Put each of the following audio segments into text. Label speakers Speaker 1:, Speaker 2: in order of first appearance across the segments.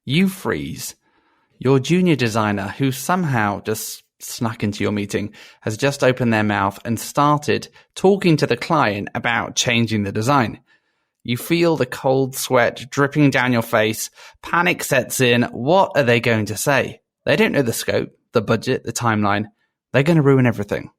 Speaker 1: You freeze. Your junior designer, who somehow just snuck into your meeting, has just opened their mouth and started talking to the client about changing the design. You feel the cold sweat dripping down your face. Panic sets in. What are they going to say? They don't know the scope, the budget, the timeline. They're going to ruin everything.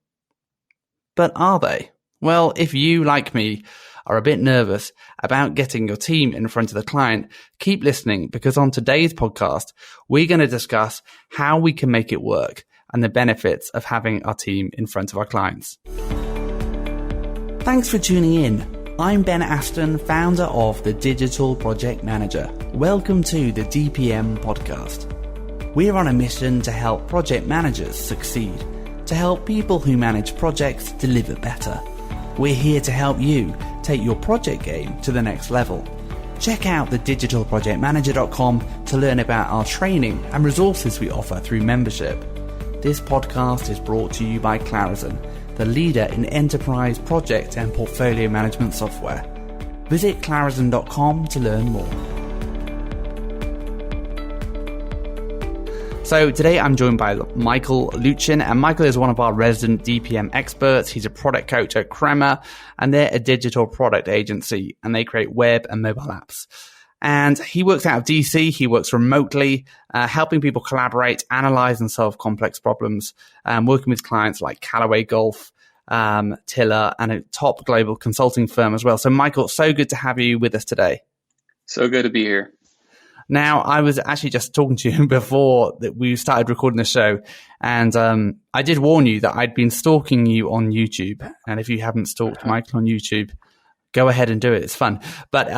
Speaker 1: But are they? Well, if you, like me, are a bit nervous about getting your team in front of the client, keep listening, because on today's podcast, we're going to discuss how we can make it work and the benefits of having our team in front of our clients. Thanks for tuning in. I'm Ben Aston, founder of The Digital Project Manager. Welcome to the DPM podcast. We're on a mission to help project managers succeed, to help people who manage projects deliver better. We're here to help you take your project game to the next level. Check out thedigitalprojectmanager.com to learn about our training and resources we offer through membership. This podcast is brought to you by Clarizen, the leader in enterprise project and portfolio management software. Visit clarizen.com to learn more. So today I'm joined by Michael Luchen, and Michael is one of our resident DPM experts. He's a product coach at Crema, and they're a digital product agency, and they create web and mobile apps. And he works out of DC. He works remotely, helping people collaborate, analyze and solve complex problems, working with clients like Callaway Golf, Tiller, and a top global consulting firm as well. So Michael, so good to have you with us today.
Speaker 2: So good to be here.
Speaker 1: Now, I was actually just talking to you before that we started recording the show, and I did warn you that I'd been stalking you on YouTube. And if you haven't stalked Michael on YouTube, go ahead and do it. It's fun. But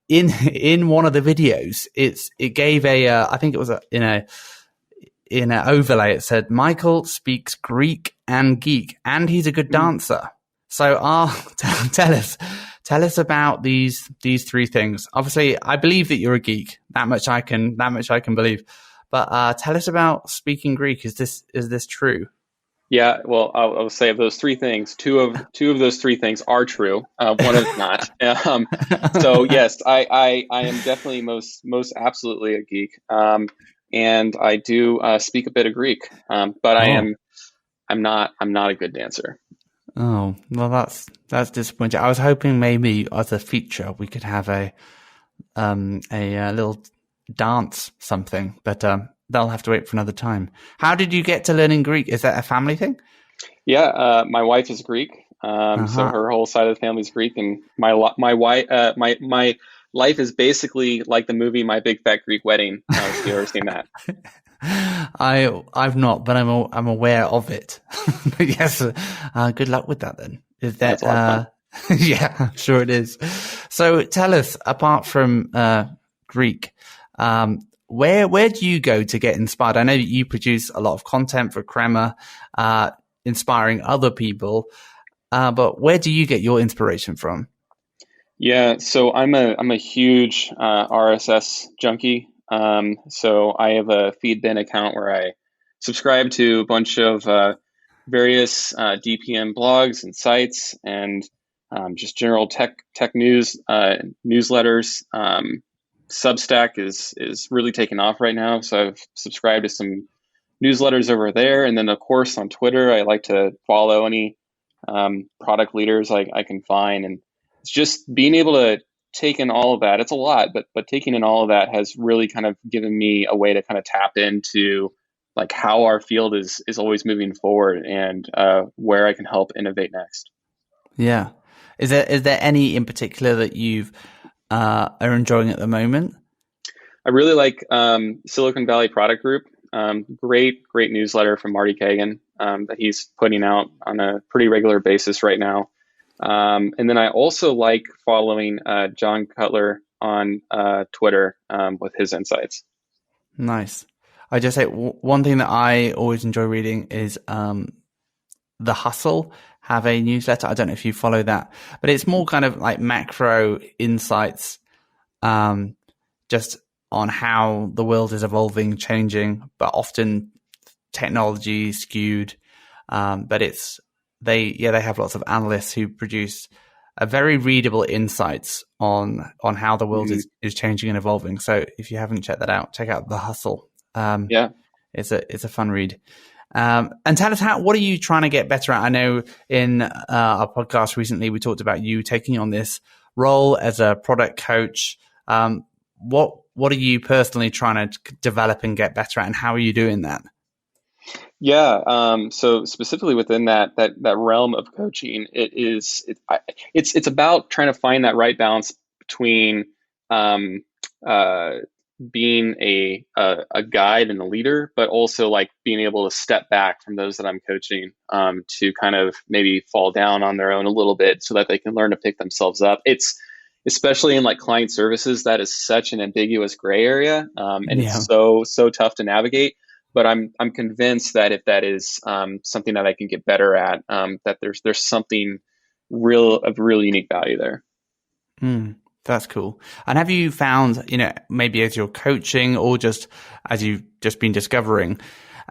Speaker 1: in one of the videos, it gave I think it was in an overlay. It said Michael speaks Greek and geek, and he's a good dancer. So tell us about these three things. Obviously, I believe that you're a geek. That much I can believe. But tell us about speaking Greek. Is this true?
Speaker 2: Yeah, well, I'll say of those three things, two of those three things are true. One is not. So yes, I am definitely most absolutely a geek, and I do speak a bit of Greek, but I'm not a good dancer.
Speaker 1: Oh well, that's disappointing. I was hoping maybe as a feature we could have a little dance something, but they'll have to wait for another time. How did you get to learning Greek? Is that a family thing?
Speaker 2: Yeah, my wife is Greek, so her whole side of the family is Greek, and my life is basically like the movie My Big Fat Greek Wedding. If you've ever seen that.
Speaker 1: I've not, but I'm aware of it. But yes, good luck with that then. Is that yeah, I'm sure it is. So tell us, apart from Greek, where do you go to get inspired? I know that you produce a lot of content for Crema, inspiring other people, but where do you get your inspiration from?
Speaker 2: Yeah, so I'm a huge RSS junkie. So I have a Feedbin account where I subscribe to a bunch of various DPM blogs and sites, and just general tech news newsletters. Substack is really taking off right now, so I've subscribed to some newsletters over there, and then of course on Twitter I like to follow any product leaders I can find, and it's just being able to take in all of that. It's a lot, but taking in all of that has really kind of given me a way to kind of tap into like how our field is always moving forward, and where I can help innovate next.
Speaker 1: Yeah. Is there any in particular that you've are enjoying at the moment?
Speaker 2: I really like Silicon Valley Product Group. Great newsletter from Marty Kagan that he's putting out on a pretty regular basis right now. And then I also like following John Cutler on Twitter with his insights.
Speaker 1: Nice. I just say one thing that I always enjoy reading is The Hustle have a newsletter. I don't know if you follow that, but it's more kind of like macro insights, just on how the world is evolving, changing, but often technology skewed. But they have lots of analysts who produce very readable insights on how the world is changing and evolving. So if you haven't checked that out, check out The Hustle.
Speaker 2: Yeah.
Speaker 1: It's a fun read. And tell us what are you trying to get better at? I know in our podcast recently, we talked about you taking on this role as a product coach. What are you personally trying to develop and get better at, and how are you doing that?
Speaker 2: Yeah. So specifically within that realm of coaching, it's about trying to find that right balance between um, uh, being a guide and a leader, but also like being able to step back from those that I'm coaching to kind of maybe fall down on their own a little bit so that they can learn to pick themselves up. It's especially in like client services, that is such an ambiguous gray area, and
Speaker 1: Yeah.
Speaker 2: it's so tough to navigate. But I'm convinced that if that is something that I can get better at, that there's something of real unique value there.
Speaker 1: That's cool. And have you found, maybe as you're coaching or just as you've just been discovering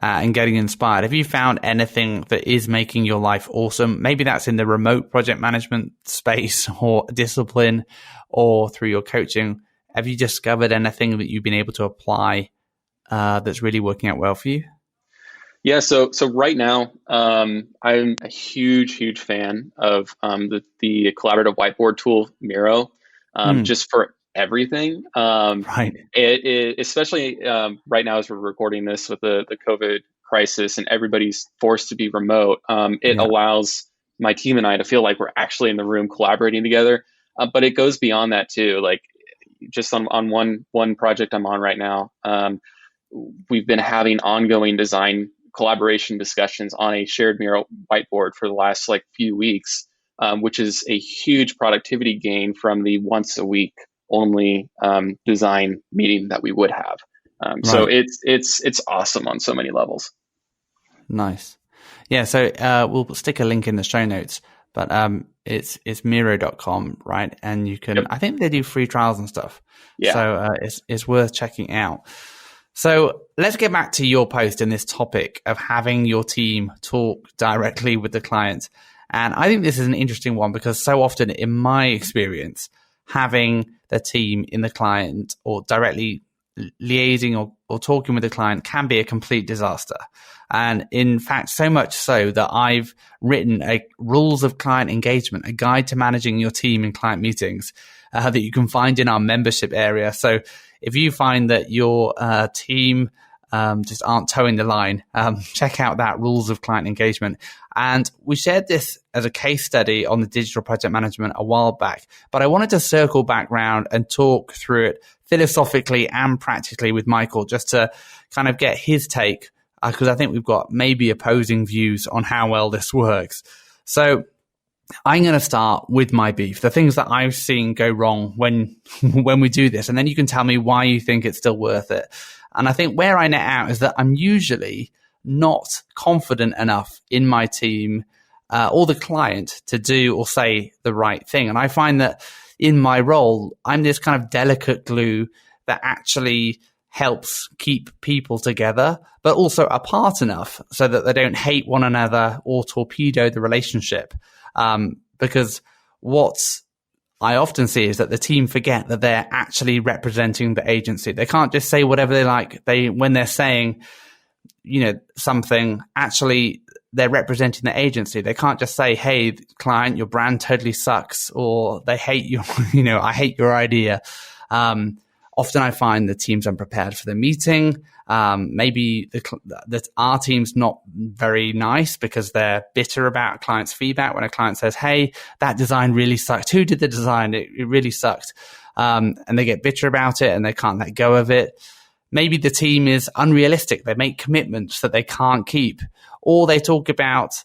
Speaker 1: and getting inspired, have you found anything that is making your life awesome? Maybe that's in the remote project management space or discipline or through your coaching. Have you discovered anything that you've been able to apply that's really working out well for you?
Speaker 2: Yeah, so right now, I'm a huge fan of the collaborative whiteboard tool Miro, just for everything.
Speaker 1: Right.
Speaker 2: Especially right now as we're recording this with the COVID crisis and everybody's forced to be remote. It
Speaker 1: Yeah.
Speaker 2: allows my team and I to feel like we're actually in the room collaborating together. But it goes beyond that too. Like just on one project I'm on right now, we've been having ongoing design collaboration discussions on a shared Miro whiteboard for the last like few weeks, which is a huge productivity gain from the once a week only design meeting that we would have. So
Speaker 1: Right.
Speaker 2: it's awesome on so many levels.
Speaker 1: Nice. Yeah. So we'll stick a link in the show notes, but it's Miro.com, right? And you can,
Speaker 2: Yep.
Speaker 1: I think they do free trials and stuff.
Speaker 2: Yeah.
Speaker 1: So it's worth checking out. So let's get back to your post in this topic of having your team talk directly with the client. And I think this is an interesting one because so often in my experience, having the team in the client or directly liaising or talking with the client can be a complete disaster. And in fact, so much so that I've written a rules of client engagement, a guide to managing your team in client meetings that you can find in our membership area. So if you find that your team just aren't towing the line, check out that rules of client engagement. And we shared this as a case study on the digital project management a while back, but I wanted to circle back round and talk through it philosophically and practically with Michael, just to kind of get his take, because I think we've got maybe opposing views on how well this works. So I'm going to start with my beef, the things that I've seen go wrong when we do this, and then you can tell me why you think it's still worth it. And I think where I net out is that I'm usually not confident enough in my team or the client to do or say the right thing. And I find that in my role, I'm this kind of delicate glue that actually helps keep people together, but also apart enough so that they don't hate one another or torpedo the relationship. Because what I often see is that the team forget that they're actually representing the agency. They can't just say whatever they like. When they're saying, something, actually they're representing the agency. They can't just say, hey, client, your brand totally sucks, or they hate you, I hate your idea. Often I find the team's unprepared for the meeting. Maybe our team's not very nice because they're bitter about a client's feedback. When a client says, hey, that design really sucked. Who did the design? It really sucked. And they get bitter about it and they can't let go of it. Maybe the team is unrealistic. They make commitments that they can't keep, or they talk about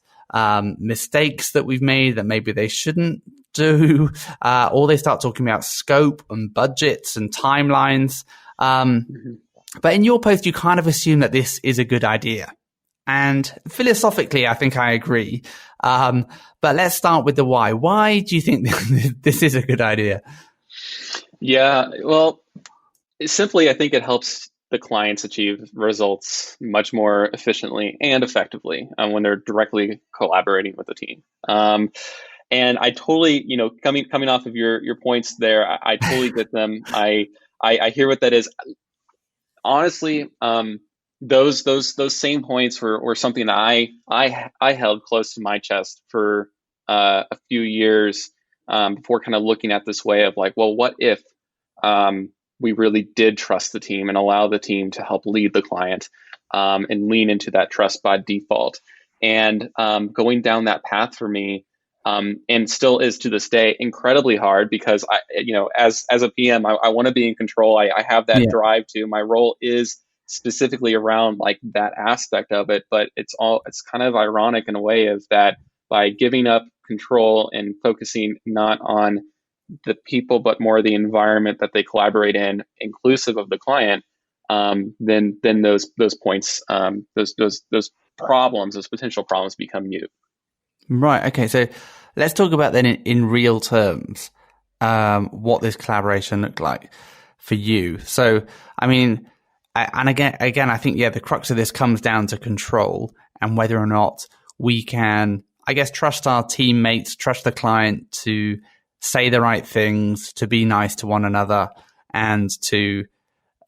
Speaker 1: mistakes that we've made that maybe they shouldn't do, or they start talking about scope and budgets and timelines. But in your post, you kind of assume that this is a good idea. And philosophically, I think I agree. But let's start with the why. Why do you think this is a good idea?
Speaker 2: Yeah, well, simply, I think it helps the clients achieve results much more efficiently and effectively when they're directly collaborating with the team. And I totally, coming off of your points there, I totally get them. I hear what that is. Honestly, those same points were something that I held close to my chest for a few years, before kind of looking at this way of like, well, what if we really did trust the team and allow the team to help lead the client, and lean into that trust by default. And going down that path for me, and still is to this day, incredibly hard, because as a PM, I want to be in control. I have that
Speaker 1: Yeah.
Speaker 2: drive to. My role is specifically around like that aspect of it, but it's kind of ironic in a way of that, by giving up control and focusing not on the people, but more the environment that they collaborate in, inclusive of the client, then those points, those problems, those potential problems become mute.
Speaker 1: Right. Okay. So let's talk about then in real terms, what this collaboration looked like for you. So, I mean, and again, I think, yeah, the crux of this comes down to control and whether or not we can, I guess, trust our teammates, trust the client to say the right things, to be nice to one another, and to,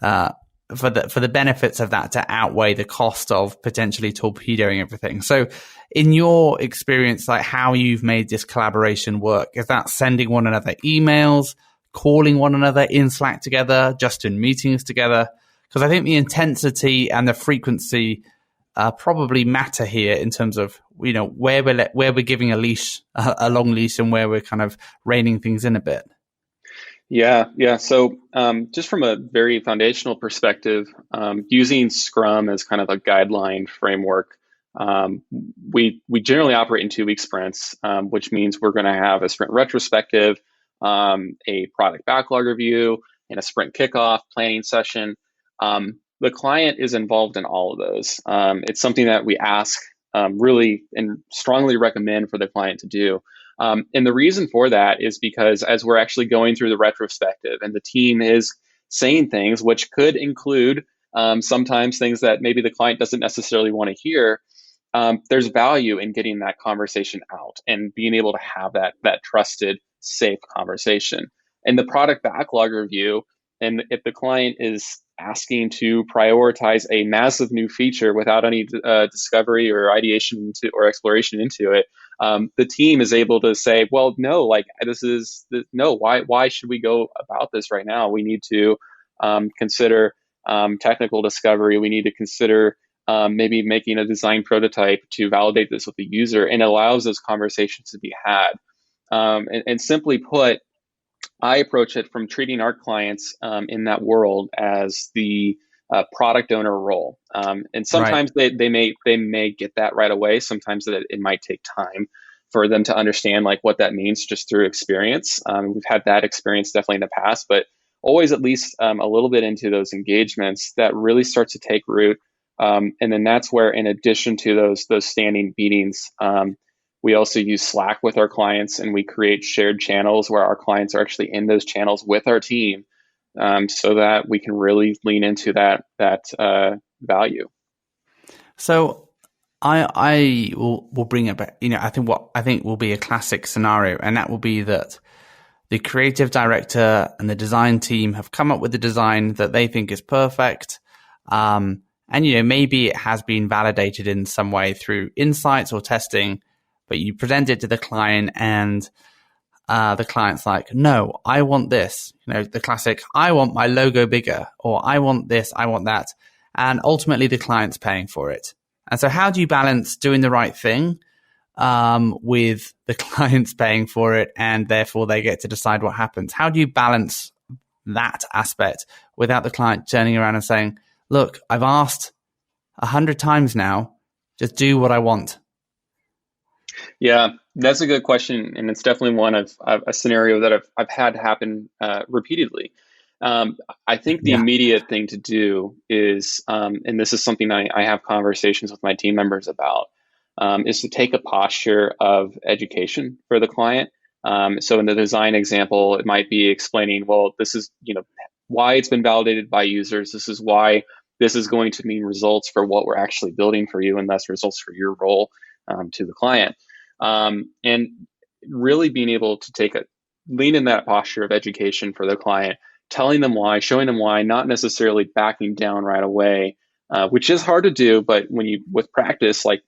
Speaker 1: for the benefits of that to outweigh the cost of potentially torpedoing everything. So in your experience, like how you've made this collaboration work, is that sending one another emails, calling one another in Slack together, just in meetings together? Because I think the intensity and the frequency probably matter here in terms of, where we're giving a long leash, and where we're kind of reining things in a bit.
Speaker 2: Yeah. So, just from a very foundational perspective, using Scrum as kind of a guideline framework, we generally operate in 2 week sprints, which means we're going to have a sprint retrospective, a product backlog review, and a sprint kickoff planning session. The client is involved in all of those. It's something that we ask, really, and strongly recommend for the client to do. And the reason for that is because as we're actually going through the retrospective and the team is saying things which could include, sometimes things that maybe the client doesn't necessarily want to hear, there's value in getting that conversation out and being able to have that trusted, safe conversation. And the product backlog review, and if the client is asking to prioritize a massive new feature without any discovery or ideation or exploration into it, the team is able to say, well, no, like no, why should we go about this right now? We need to consider technical discovery. We need to consider maybe making a design prototype to validate this with the user, and it allows those conversations to be had. And simply put, I approach it from treating our clients in that world as the product owner role. And
Speaker 1: Right.
Speaker 2: sometimes they may get that right away. Sometimes it might take time for them to understand like what that means just through experience. We've had that experience definitely in the past, but always at least a little bit into those engagements that really start to take root. And then that's where, in addition to those standing meetings, we also use Slack with our clients, and we create shared channels where our clients are actually in those channels with our team, so that we can really lean into that value.
Speaker 1: So I will bring it back. I think will be a classic scenario, and that will be that the creative director and the design team have come up with a design that they think is perfect. And maybe it has been validated in some way through insights or testing, but you present it to the client, and the client's like, no, I want this. The classic, I want my logo bigger, or I want this, I want that. And ultimately the client's paying for it. And so how do you balance doing the right thing with the clients paying for it, and therefore they get to decide what happens? How do you balance that aspect without the client turning around and saying, look, I've asked 100 times now, just do what I want?
Speaker 2: Yeah, that's a good question, and it's definitely one of a scenario that I've had happen repeatedly. I think the
Speaker 1: Yeah.
Speaker 2: immediate thing to do is, and this is something I have conversations with my team members about, is to take a posture of education for the client. So in the design example, it might be explaining, well, this is why it's been validated by users. This is why this is going to mean results for what we're actually building for you, and thus results for your role to the client. And really being able to lean in that posture of education for the client, telling them why, showing them why, not necessarily backing down right away, which is hard to do. But with practice, like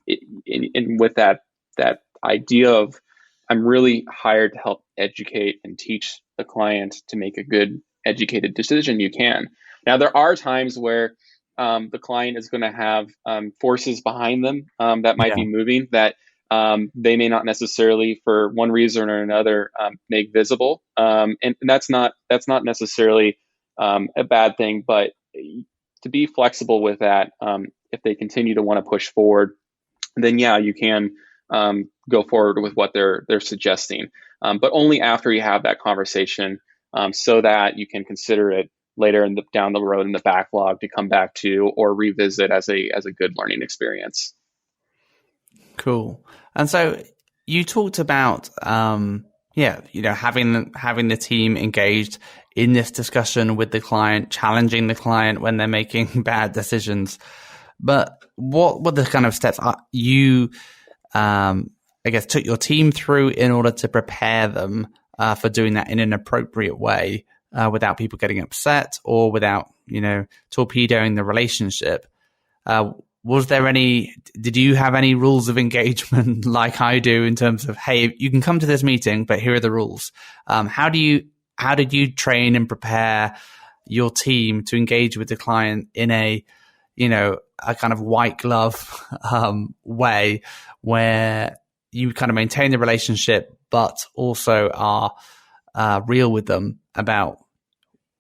Speaker 2: with that idea of, I'm really hired to help educate and teach the client to make a good educated decision, you can. Now, there are times where the client is going to have forces behind them that might be moving that they may not necessarily, for one reason or another, make visible, and that's not necessarily a bad thing. But to be flexible with that, if they continue to want to push forward, then yeah, you can go forward with what they're suggesting, but only after you have that conversation, so that you can consider it later down the road in the backlog to come back to or revisit as a good learning experience.
Speaker 1: Cool. And so you talked about having the team engaged in this discussion with the client, challenging the client when they're making bad decisions. But what were the kind of steps you took your team through in order to prepare them for doing that in an appropriate way, without people getting upset or without, torpedoing the relationship? Did you have any rules of engagement like I do in terms of, hey, you can come to this meeting, but here are the rules? How did you train and prepare your team to engage with the client in a kind of white glove way where you kind of maintain the relationship, but also are real with them about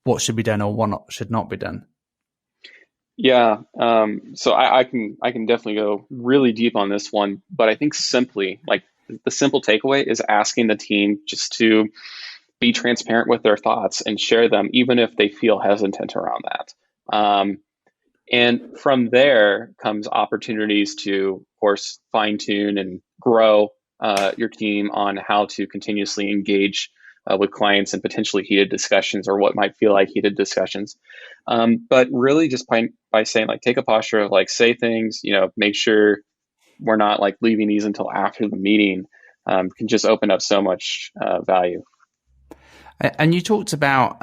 Speaker 1: what should be done or what should not be done?
Speaker 2: Yeah. So I can definitely go really deep on this one, but I think simply, like, the simple takeaway is asking the team just to be transparent with their thoughts and share them, even if they feel hesitant around that. And from there comes opportunities to, of course, fine tune and grow your team on how to continuously engage with clients in potentially heated discussions or what might feel like heated discussions. But really just by saying, like, take a posture of, like, say things, make sure we're not like leaving these until after the meeting, can just open up so much value.
Speaker 1: And you talked about,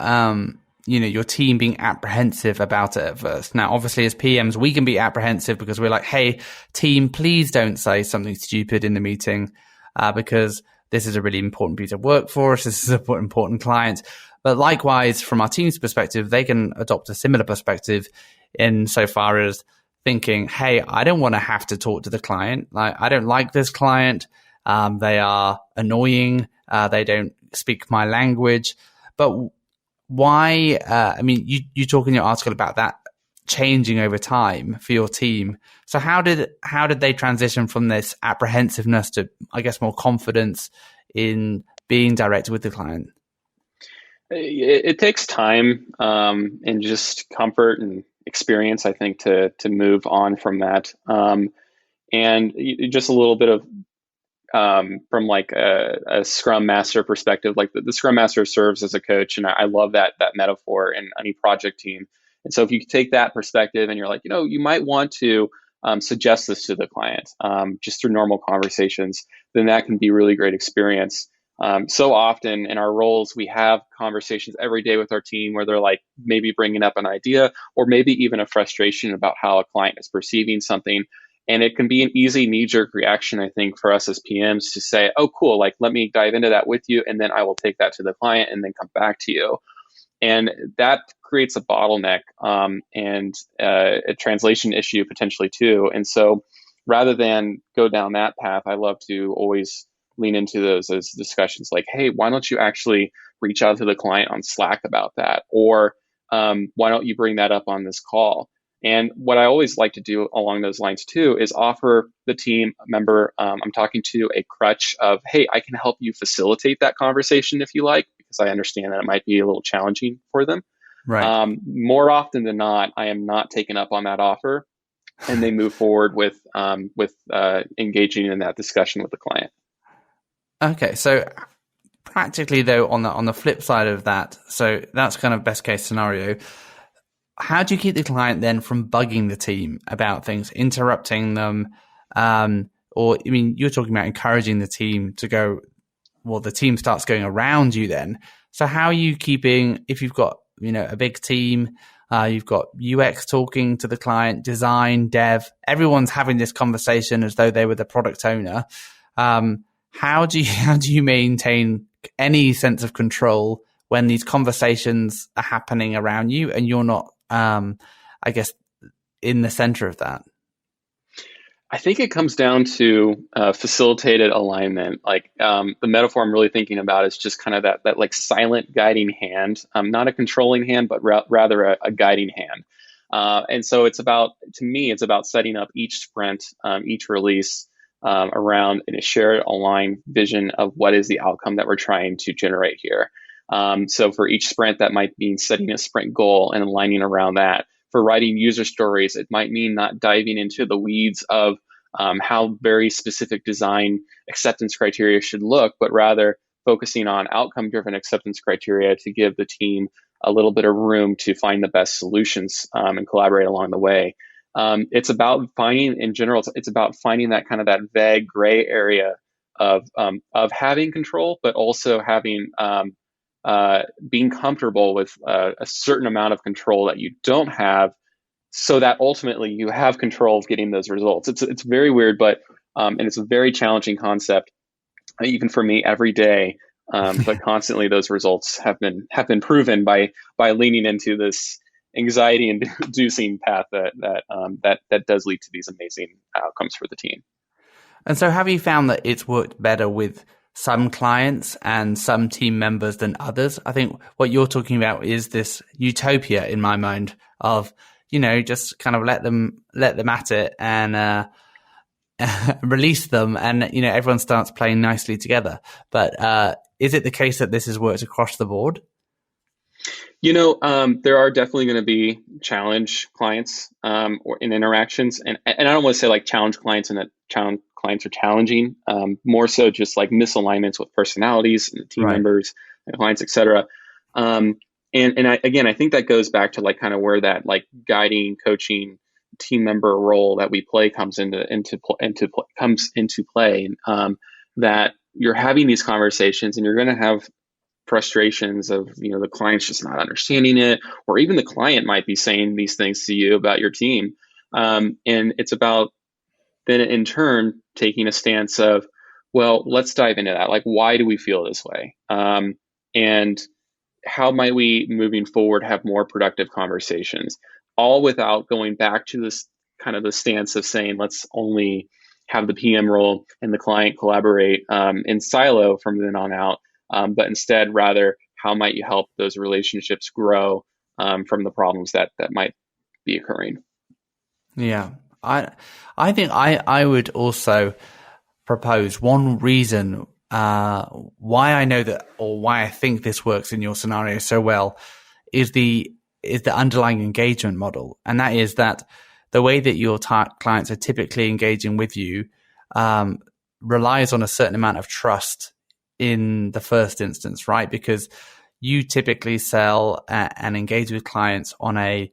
Speaker 1: your team being apprehensive about it at first. Now, obviously, as PMs, we can be apprehensive because we're like, hey, team, please don't say something stupid in the meeting, because this is a really important piece of work for us. This is an important client. But likewise, from our team's perspective, they can adopt a similar perspective insofar as thinking, hey, I don't want to have to talk to the client. I don't like this client. They are annoying. They don't speak my language. But why? You talk in your article about that changing over time for your team. So how did they transition from this apprehensiveness to, I guess, more confidence in being direct with the client?
Speaker 2: It takes time and just comfort and experience, I think, to move on from that. And just a little bit of from like a Scrum Master perspective, like the Scrum Master serves as a coach, and I love that metaphor in any project team. And so if you take that perspective and you're like, you might want to suggest this to the client just through normal conversations, then that can be a really great experience. So often in our roles, we have conversations every day with our team where they're like maybe bringing up an idea or maybe even a frustration about how a client is perceiving something. And it can be an easy knee-jerk reaction, I think, for us as PMs to say, oh, cool, like, let me dive into that with you, and then I will take that to the client and then come back to you. And that creates a bottleneck and a translation issue potentially too. And so rather than go down that path, I love to always lean into those as discussions like, hey, why don't you actually reach out to the client on Slack about that? Or why don't you bring that up on this call? And what I always like to do along those lines too is offer the team member I'm talking to a crutch of, hey, I can help you facilitate that conversation if you like, because I understand that it might be a little challenging for them.
Speaker 1: Right.
Speaker 2: More often than not, I am not taken up on that offer, and they move forward with engaging in that discussion with the client.
Speaker 1: Okay, so practically though, on the flip side of that, so that's kind of best case scenario. How do you keep the client then from bugging the team about things, interrupting them? You're talking about encouraging the team to go the team starts going around you then. So how are you keeping, if you've got, a big team, you've got UX talking to the client, design, dev, everyone's having this conversation as though they were the product owner. How do you maintain any sense of control when these conversations are happening around you and you're not, I guess, in the center of that?
Speaker 2: I think it comes down to facilitated alignment. Like the metaphor I'm really thinking about is just kind of that like silent guiding hand, not a controlling hand, but rather a guiding hand. And so to me, it's about setting up each sprint, each release around a shared aligned vision of what is the outcome that we're trying to generate here. So for each sprint, that might mean setting a sprint goal and aligning around that. For writing user stories, it might mean not diving into the weeds of how very specific design acceptance criteria should look, but rather focusing on outcome-driven acceptance criteria to give the team a little bit of room to find the best solutions and collaborate along the way. It's about finding, in general, it's about finding that kind of that vague gray area of having control, but also having being comfortable with a certain amount of control that you don't have, so that ultimately you have control of getting those results. It's very weird, but and it's a very challenging concept, even for me every day. But constantly, those results have been proven by leaning into this anxiety-inducing path that does lead to these amazing outcomes for the team.
Speaker 1: And so, have you found that it's worked better with some clients and some team members than others? I think what you're talking about is this utopia in my mind of, just kind of let them at it and release them, and everyone starts playing nicely together. But is it the case that this has worked across the board?
Speaker 2: There are definitely going to be challenge clients or in interactions, and I don't want to say like challenge clients and that challenge clients are challenging. More so, just like misalignments with personalities and team members and clients, etc. And I think that goes back to like kind of where that like guiding, coaching, team member role that we play comes into play. That you're having these conversations and you're going to have frustrations of the client's just not understanding it, or even the client might be saying these things to you about your team, and it's about then in turn taking a stance of, well, let's dive into that. Like, why do we feel this way, and how might we moving forward have more productive conversations, all without going back to this kind of the stance of saying let's only have the PM role and the client collaborate in silo from then on out. But instead, rather, how might you help those relationships grow from the problems that might be occurring?
Speaker 1: Yeah, I think I would also propose one reason why I know that, or why I think this works in your scenario so well, is the underlying engagement model, and that is that the way that your clients are typically engaging with you relies on a certain amount of trust in the first instance, right? Because you typically sell and engage with clients on a,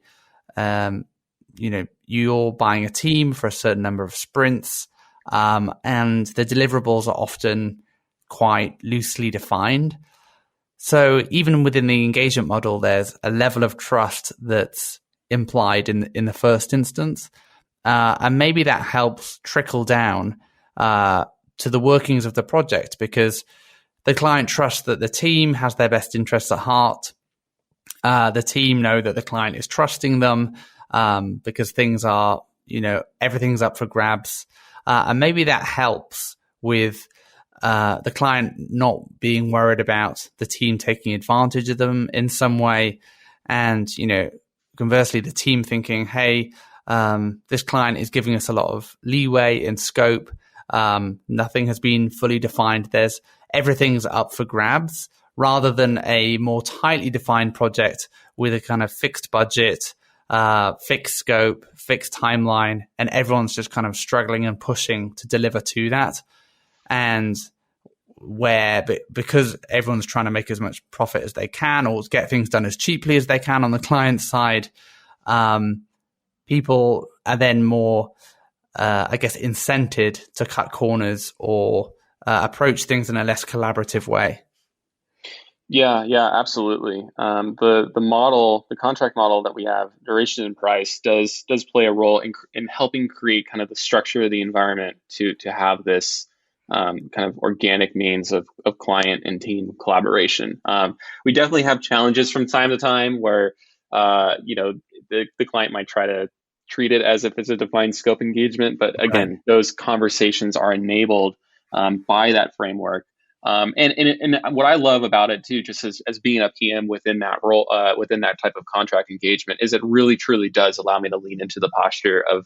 Speaker 1: you're buying a team for a certain number of sprints, and the deliverables are often quite loosely defined. So even within the engagement model, there's a level of trust that's implied in the first instance, and maybe that helps trickle down to the workings of the project, because the client trusts that the team has their best interests at heart. The team know that the client is trusting them because things are, everything's up for grabs. And maybe that helps with the client not being worried about the team taking advantage of them in some way. And, conversely, the team thinking, hey, this client is giving us a lot of leeway and scope. Nothing has been fully defined. Everything's up for grabs, rather than a more tightly defined project with a kind of fixed budget, fixed scope, fixed timeline, and everyone's just kind of struggling and pushing to deliver to that. And because everyone's trying to make as much profit as they can, or get things done as cheaply as they can on the client side, people are then more, incented to cut corners or approach things in a less collaborative way?
Speaker 2: Yeah, absolutely. The model, the contract model that we have, duration and price, does play a role in helping create kind of the structure of the environment to have this kind of organic means of client and team collaboration. We definitely have challenges from time to time where the client might try to treat it as if it's a defined scope engagement, but
Speaker 1: Right.
Speaker 2: again, those conversations are enabled by that framework. And what I love about it too, just as being a PM within that role, within that type of contract engagement, is it really truly does allow me to lean into the posture of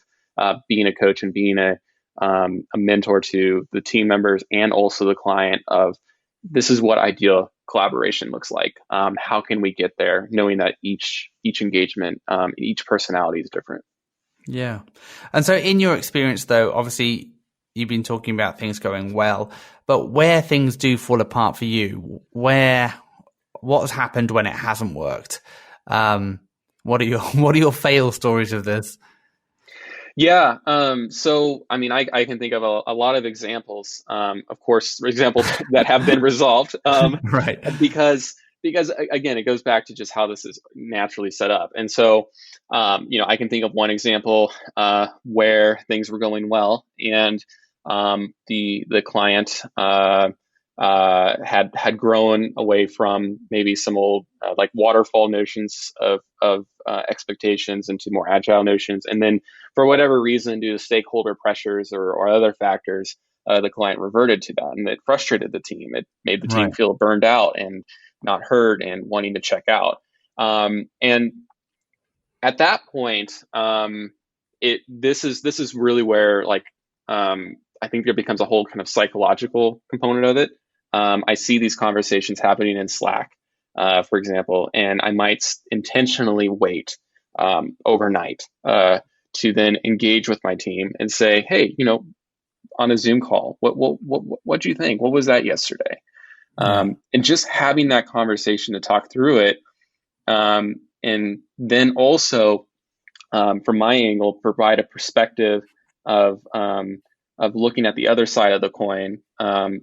Speaker 2: being a coach and being a mentor to the team members and also the client. Of this is what ideal collaboration looks like. How can we get there, knowing that each engagement, each personality is different.
Speaker 1: Yeah. And so in your experience, though, obviously you've been talking about things going well, but where things do fall apart for you, what has happened when it hasn't worked? What are your what are your fail stories of this?
Speaker 2: Yeah. So, I mean, I can think of a lot of examples, of course, examples that have been resolved,
Speaker 1: Right.
Speaker 2: because again, it goes back to just how this is naturally set up. And so, I can think of one example where things were going well, and the client had grown away from maybe some old like waterfall notions of expectations into more agile notions, and then for whatever reason, due to stakeholder pressures or other factors, the client reverted to that, and it frustrated the team. It made the team
Speaker 1: Right.
Speaker 2: feel burned out and not heard and wanting to check out. And at that point, this is really where I think there becomes a whole kind of psychological component of it. I see these conversations happening in Slack, for example, and I might intentionally wait overnight to then engage with my team and say, hey, on a Zoom call, what do you think? What was that yesterday?
Speaker 1: Yeah.
Speaker 2: And just having that conversation to talk through it, and then also from my angle, provide a perspective of looking at the other side of the coin, from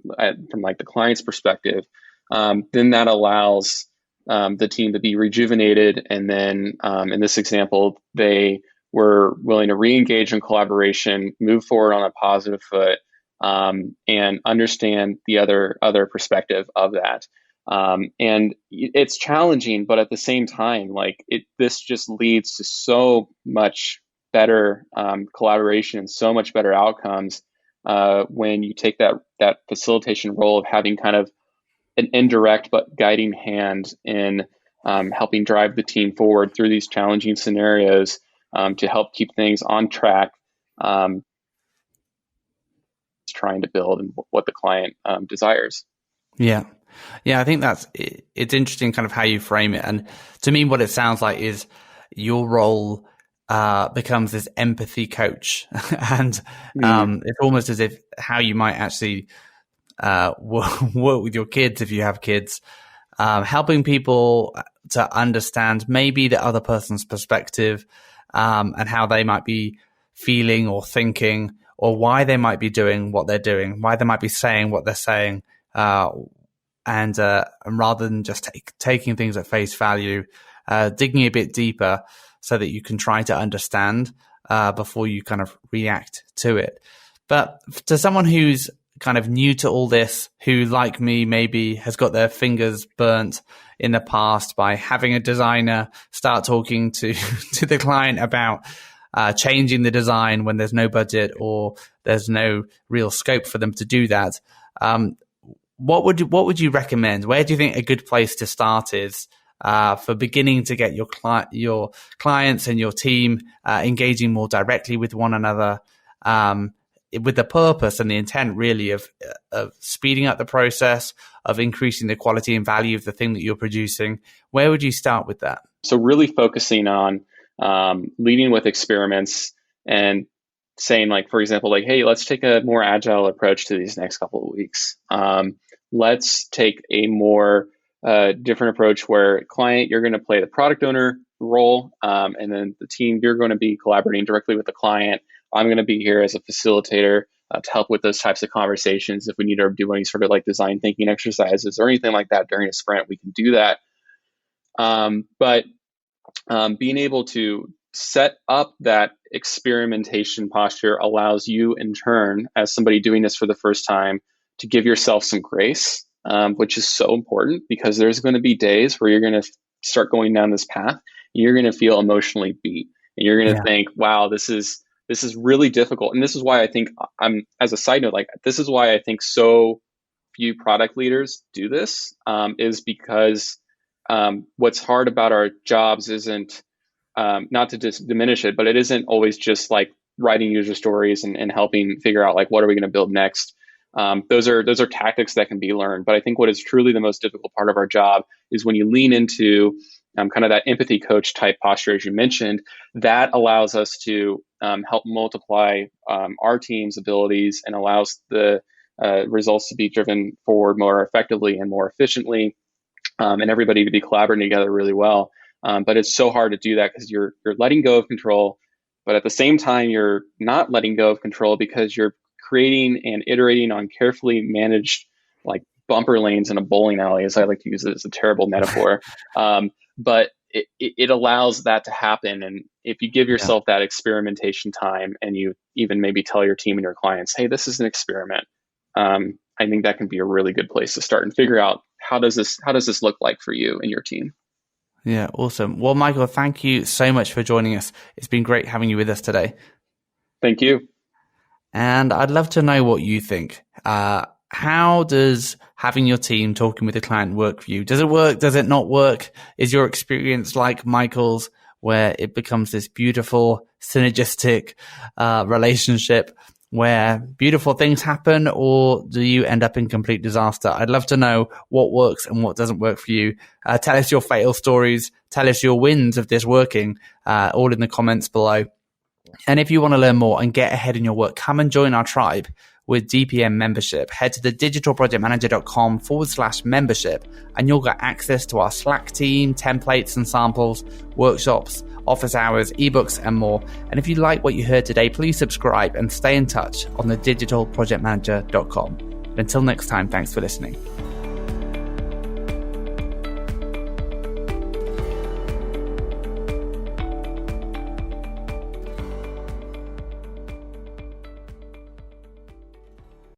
Speaker 2: like the client's perspective. Then that allows the team to be rejuvenated, and then in this example, they were willing to re-engage in collaboration, move forward on a positive foot, and understand the other perspective of that. And it's challenging, but at the same time, this just leads to so much better collaboration and so much better outcomes when you take that facilitation role of having kind of an indirect but guiding hand in helping drive the team forward through these challenging scenarios, to help keep things on track, trying to build and what the client desires.
Speaker 1: Yeah. Yeah, I think it's interesting kind of how you frame it. And to me, what it sounds like is your role becomes this empathy coach. And it's almost as if how you might actually work with your kids, if you have kids, helping people to understand maybe the other person's perspective, and how they might be feeling or thinking, or why they might be doing what they're doing, why they might be saying what they're saying. And rather than just taking things at face value, digging a bit deeper so that you can try to understand before you kind of react to it. But to someone who's kind of new to all this, who like me maybe has got their fingers burnt in the past by having a designer start talking to to the client about changing the design when there's no budget or there's no real scope for them to do that. What would you recommend? Where do you think a good place to start is for beginning to get your clients and your team engaging more directly with one another, with the purpose and the intent really of speeding up the process, of increasing the quality and value of the thing that you're producing? Where would you start with that?
Speaker 2: So really focusing on leading with experiments and saying, like, for example, like, hey, let's take a more agile approach to these next couple of weeks. Let's take a more different approach where client, you're going to play the product owner role, and then the team, you're going to be collaborating directly with the client. I'm going to be here as a facilitator, to help with those types of conversations. If we need to do any sort of like design thinking exercises or anything like that during a sprint, we can do that. But being able to set up that experimentation posture allows you in turn, as somebody doing this for the first time, to give yourself some grace, which is so important, because there's going to be days where you're going to start going down this path. You're going to feel emotionally beat, and you're going to think, wow, this is really difficult. And this is why I think as a side note, like, this is why I think so few product leaders do this, is because what's hard about our jobs isn't, not to diminish it, but it isn't always just like writing user stories and helping figure out like, what are we going to build next? Those are tactics that can be learned. But I think what is truly the most difficult part of our job is when you lean into kind of that empathy coach type posture, as you mentioned. That allows us to help multiply our team's abilities and allows the results to be driven forward more effectively and more efficiently, and everybody to be collaborating together really well. But it's so hard to do that because you're letting go of control, but at the same time, you're not letting go of control because you're creating and iterating on carefully managed like bumper lanes in a bowling alley, as I like to use it as a terrible metaphor. But it allows that to happen. And if you give yourself that experimentation time, and you even maybe tell your team and your clients, hey, this is an experiment, I think that can be a really good place to start and figure out how does this look like for you and your team.
Speaker 1: Yeah, awesome. Well, Michael, thank you so much for joining us. It's been great having you with us today.
Speaker 2: Thank you.
Speaker 1: And I'd love to know what you think. How does having your team talking with the client work for you? Does it work? Does it not work? Is your experience like Michael's, where it becomes this beautiful, synergistic relationship where beautiful things happen, or do you end up in complete disaster? I'd love to know what works and what doesn't work for you. Tell us your fail stories. Tell us your wins of this working, all in the comments below. And if you want to learn more and get ahead in your work, come and join our tribe with DPM membership. Head to the digitalprojectmanager.com/membership, and you'll get access to our Slack team, templates and samples, workshops, office hours, ebooks, and more. And if you like what you heard today, please subscribe and stay in touch on the digitalprojectmanager.com. Until next time, thanks for listening.